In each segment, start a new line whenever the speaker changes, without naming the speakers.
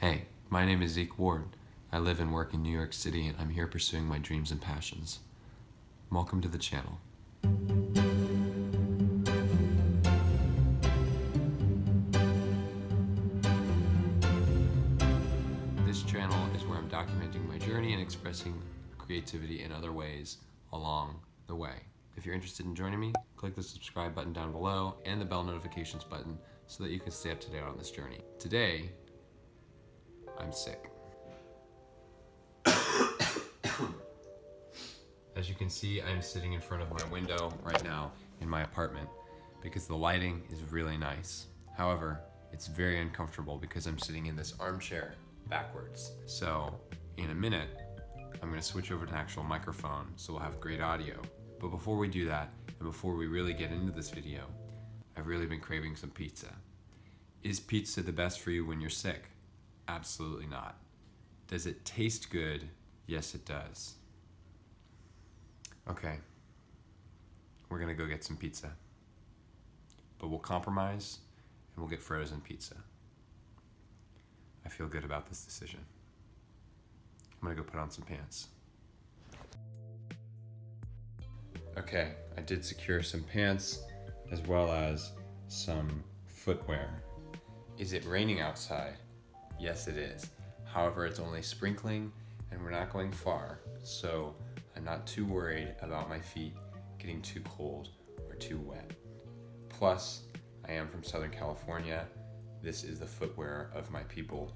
Hey, my name is Zeke Ward. I live and work in New York City, and I'm here pursuing my dreams and passions. Welcome to the channel. This channel is where I'm documenting my journey and expressing creativity in other ways along the way. If you're interested in joining me, click the subscribe button down below and the bell notifications button so that you can stay up to date on this journey. Today, I'm sick. As you can see, I'm sitting in front of my window right now in my apartment because the lighting is really nice. However, it's very uncomfortable because I'm sitting in this armchair backwards. So in a minute, I'm gonna switch over to an actual microphone so we'll have great audio. But before we do that, and before we really get into this video, I've really been craving some pizza. Is pizza the best for you when you're sick? Absolutely not. Does it taste good? Yes, it does. Okay, we're gonna go get some pizza. But we'll compromise and we'll get frozen pizza. I feel good about this decision. I'm gonna go put on some pants. Okay, I did secure some pants as well as some footwear. Is it raining outside? Yes, it is. However, it's only sprinkling and we're not going far, so I'm not too worried about my feet getting too cold or too wet. Plus, I am from Southern California. This is the footwear of my people.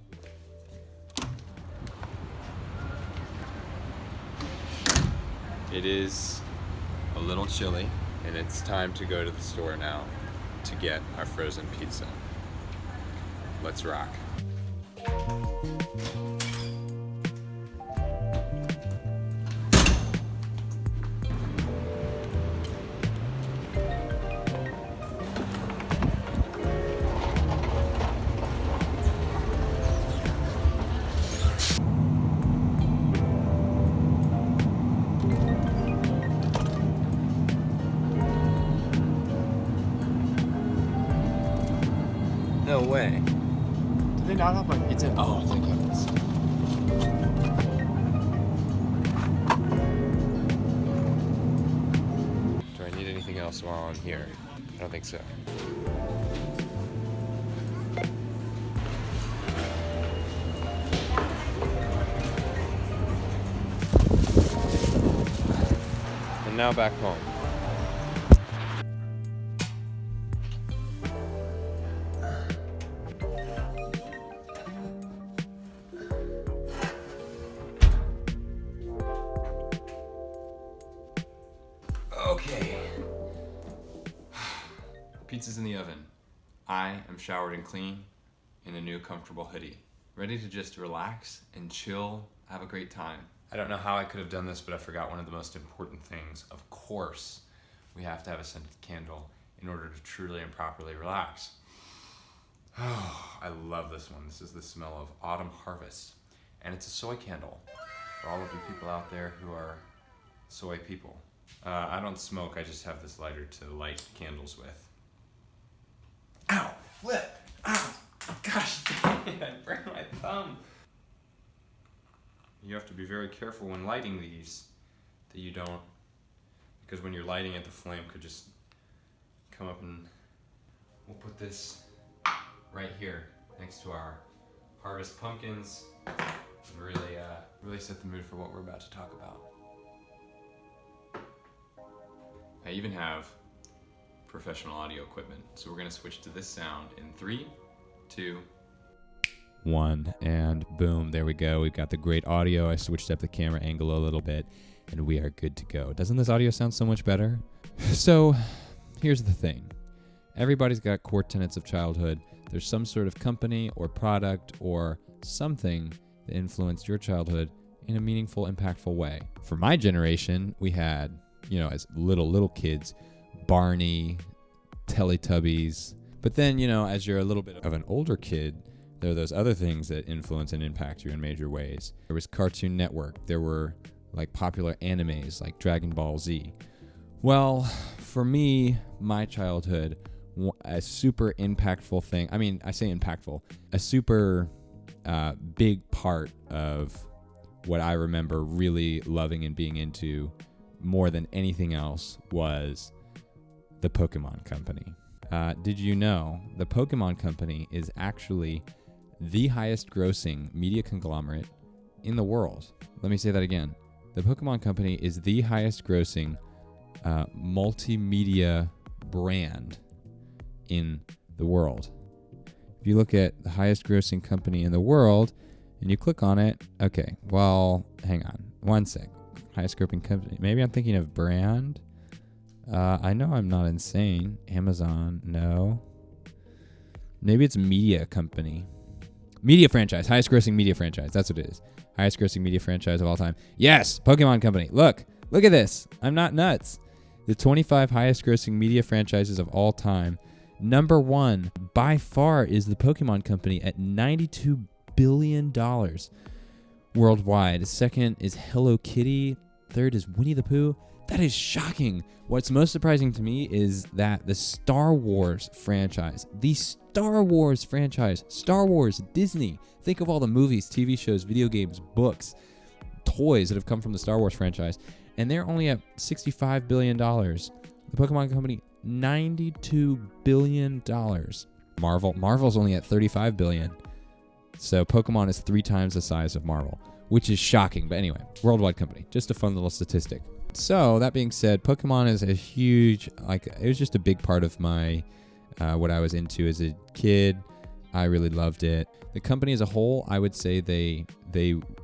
It is a little chilly, and it's time to go to the store now to get our frozen pizza. Let's rock. No way.
Do they not have my pizza? Oh, thank goodness.
Do I need anything else while I'm here? I don't think so. And now back home. Okay. Pizza's in the oven. I am showered and clean in a new comfortable hoodie. Ready to just relax and chill, have a great time. I don't know how I could have done this, but I forgot one of the most important things. Of course, we have to have a scented candle in order to truly and properly relax. Oh, I love this one. This is the smell of autumn harvest. And it's a soy candle for all of you people out there who are soy people. I don't smoke, I just have this lighter to light candles with. Ow! Flip! Ow! Gosh dang it, I burned my thumb! You have to be very careful when lighting these, that you don't, because when you're lighting it, the flame could just come up, and we'll put this right here next to our harvest pumpkins and really set the mood for what we're about to talk about. I even have professional audio equipment, so we're gonna switch to this sound in 3, 2,
1, and boom, there we go. We've got the great audio. I switched up the camera angle a little bit, and we are good to go. Doesn't this audio sound so much better? So, here's the thing. Everybody's got core tenets of childhood. There's some sort of company or product or something that influenced your childhood in a meaningful, impactful way. For my generation, we had, as little kids, Barney, Teletubbies. But then, as you're a little bit of an older kid, there are those other things that influence and impact you in major ways. There was Cartoon Network. There were popular animes like Dragon Ball Z. Well, for me, my childhood, a super impactful thing. I mean, I say impactful. A super big part of what I remember really loving and being into more than anything else was the Pokemon Company. Did you know the Pokemon Company is actually the highest grossing media conglomerate in the world? Let me say that again. The Pokemon Company is the highest grossing multimedia brand in the world. If you look at the highest grossing company in the world and you click on it, okay, well, hang on one sec. Highest grossing company. Maybe I'm thinking of brand. I know I'm not insane. Amazon, no. Maybe it's media company. Media franchise. Highest grossing media franchise. That's what it is. Highest grossing media franchise of all time. Yes, Pokemon Company. Look at this. I'm not nuts. The 25 highest grossing media franchises of all time. Number one, by far, is the Pokemon Company at $92 billion worldwide. Second is Hello Kitty. Third is Winnie the Pooh. That is shocking. What's most surprising to me is that the Star Wars franchise, Star Wars, Disney, think of all the movies, TV shows, video games, books, toys that have come from the Star Wars franchise, and they're only at $65 billion. The Pokemon Company, $92 billion. Marvel's only at $35 billion. So Pokemon is 3 times the size of Marvel, which is shocking. But anyway, worldwide company. Just a fun little statistic. So that being said, Pokemon is a huge, it was just a big part of my, what I was into as a kid. I really loved it. The company as a whole, I would say they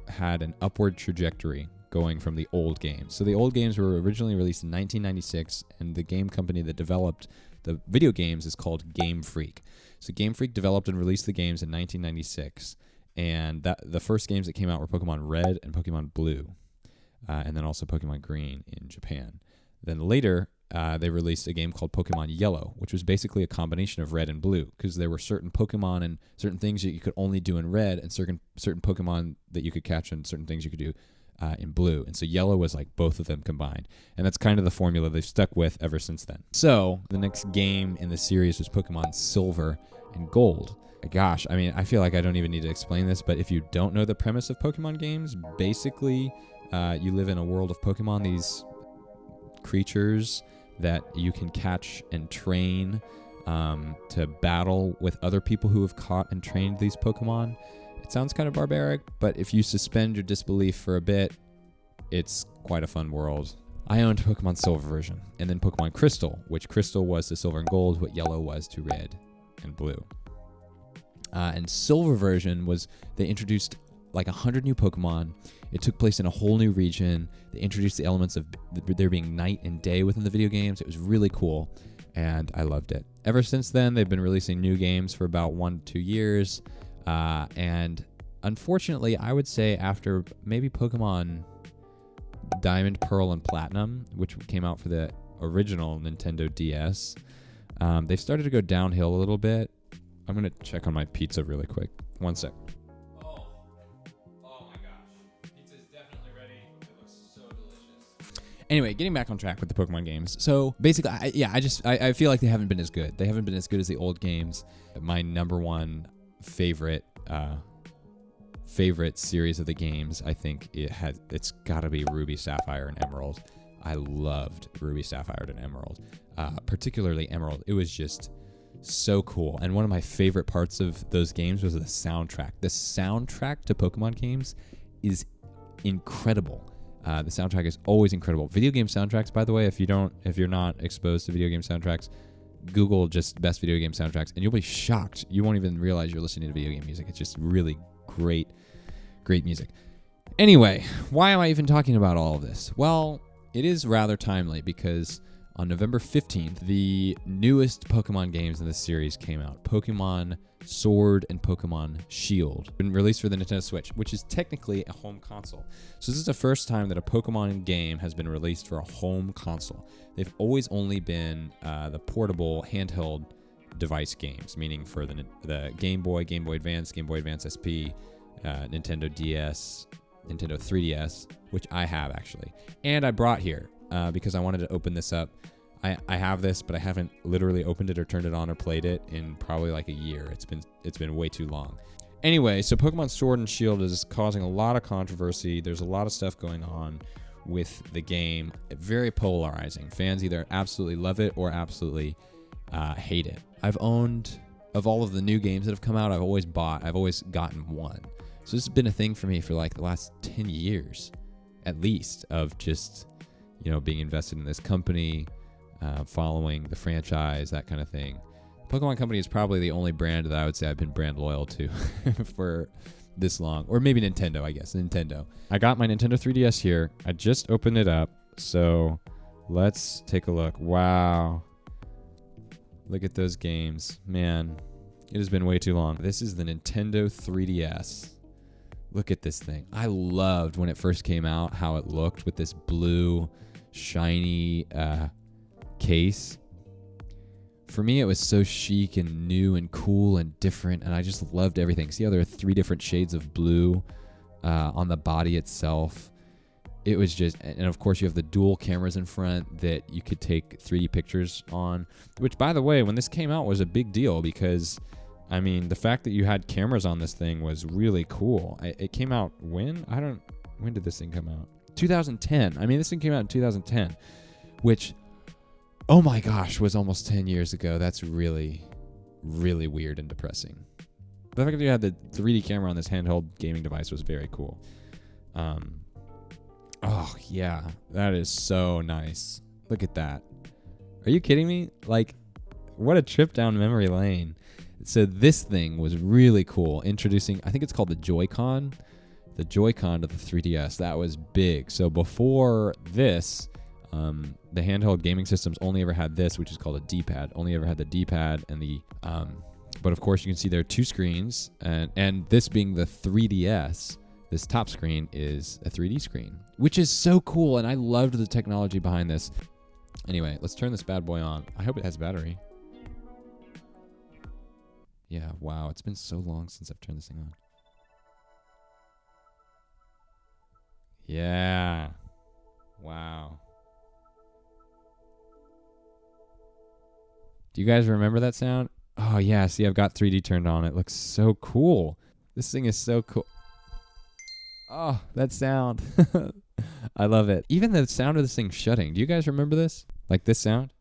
had an upward trajectory going from the old games. So the old games were originally released in 1996, and the game company that developed the video games is called Game Freak. So Game Freak developed and released the games in 1996, and the first games that came out were Pokemon Red and Pokemon Blue, and then also Pokemon Green in Japan. Then later, they released a game called Pokemon Yellow, which was basically a combination of Red and Blue, because there were certain Pokemon and certain things that you could only do in Red, and certain Pokemon that you could catch and certain things you could do in Blue. And so Yellow was like both of them combined. And that's kind of the formula they've stuck with ever since then. So the next game in the series was Pokemon Silver and Gold. Gosh, I mean, I feel like I don't even need to explain this, but if you don't know the premise of Pokemon games, basically you live in a world of Pokemon, these creatures that you can catch and train to battle with other people who have caught and trained these Pokemon. It sounds kind of barbaric, but if you suspend your disbelief for a bit, it's quite a fun world. I owned Pokemon Silver version, and then Pokemon Crystal, which Crystal was to Silver and Gold, what Yellow was to Red and Blue. And Silver version was, they introduced like 100 new Pokemon. It took place in a whole new region. They introduced the elements of there being night and day within the video games. It was really cool, and I loved it. Ever since then, they've been releasing new games for about 1 to 2 years. And unfortunately, I would say after maybe Pokemon Diamond, Pearl, and Platinum, which came out for the original Nintendo DS, they've started to go downhill a little bit. I'm going to check on my pizza really quick. One sec. Oh my gosh. Pizza's definitely ready. It looks so delicious. Anyway, getting back on track with the Pokemon games. So basically, I feel like they haven't been as good. They haven't been as good as the old games. My number one favorite series of the games, I think it's got to be Ruby, Sapphire, and Emerald. I loved Ruby, Sapphire, and Emerald, particularly Emerald. It was just so cool, and one of my favorite parts of those games was the soundtrack. The soundtrack to Pokemon games is incredible. The soundtrack is always incredible. Video game soundtracks, by the way, if you're not exposed to video game soundtracks, Google just best video game soundtracks, and you'll be shocked. You won't even realize you're listening to video game music. It's just really great music. Anyway, why am I even talking about all of this? Well, it is rather timely because on November 15th, the newest Pokemon games in the series came out. Pokemon Sword and Pokemon Shield. Been released for the Nintendo Switch, which is technically a home console. So this is the first time that a Pokemon game has been released for a home console. They've always only been the portable handheld device games, meaning for the Game Boy, Game Boy Advance, Game Boy Advance SP, Nintendo DS, Nintendo 3DS, which I have actually. And I brought here because I wanted to open this up. I have this, but I haven't literally opened it or turned it on or played it in probably like a year. It's been way too long. Anyway, so Pokemon Sword and Shield is causing a lot of controversy. There's a lot of stuff going on with the game. Very polarizing. Fans either absolutely love it or absolutely hate it. I've owned, of all of the new games that have come out, I've always gotten one. So this has been a thing for me for like the last 10 years, at least, of just, being invested in this company, following the franchise, that kind of thing. Pokemon Company is probably the only brand that I would say I've been brand loyal to for this long. Or maybe Nintendo, I guess. Nintendo. I got my Nintendo 3DS here. I just opened it up. So let's take a look. Wow. Look at those games. Man, it has been way too long. This is the Nintendo 3DS. Look at this thing. I loved when it first came out how it looked with this blue, shiny case. For me, it was so chic and new and cool and different, and I just loved everything. See how there are 3 different shades of blue on the body itself? It was just, and of course you have the dual cameras in front that you could take 3D pictures on, which, by the way, when this came out was a big deal because, I mean, the fact that you had cameras on this thing was really cool. It came out when? When did this thing come out? 2010. I mean, this thing came out in 2010, which, oh my gosh, was almost 10 years ago. That's really, really weird and depressing. The fact that you had the 3D camera on this handheld gaming device was very cool. Oh, yeah, that is so nice. Look at that. Are you kidding me? Like, what a trip down memory lane. So this thing was really cool. Introducing, I think it's called the Joy-Con. The Joy-Con to the 3DS. That was big. So before this, the handheld gaming systems only ever had this, which is called a D-pad. Only ever had the D-pad and the... but of course, you can see there are 2 screens. And this being the 3DS, this top screen is a 3D screen, which is so cool. And I loved the technology behind this. Anyway, let's turn this bad boy on. I hope it has battery. Yeah, wow. It's been so long since I've turned this thing on. Yeah. Wow. Do you guys remember that sound? Oh, yeah. See, I've got 3D turned on. It looks so cool. This thing is so cool. Oh, that sound. I love it. Even the sound of this thing shutting. Do you guys remember this? Like this sound?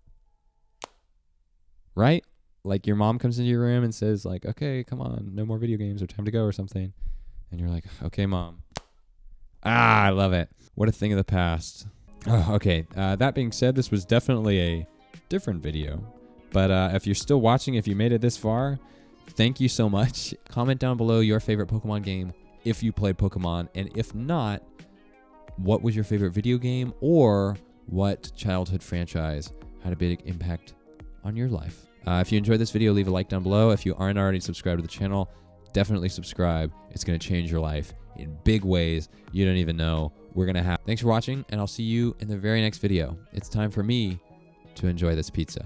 Right? Like your mom comes into your room and says, like, okay, come on, no more video games or time to go or something. And you're like, okay, mom. Ah, I love it. What a thing of the past. Oh, okay. That being said, this was definitely a different video. But if you're still watching, if you made it this far, thank you so much. Comment down below your favorite Pokemon game if you played Pokemon. And if not, what was your favorite video game or what childhood franchise had a big impact on your life? If you enjoyed this video, leave a like down below. If you aren't already subscribed to the channel, definitely subscribe. It's going to change your life in big ways you don't even know we're going to have. Thanks for watching, and I'll see you in the very next video. It's time for me to enjoy this pizza.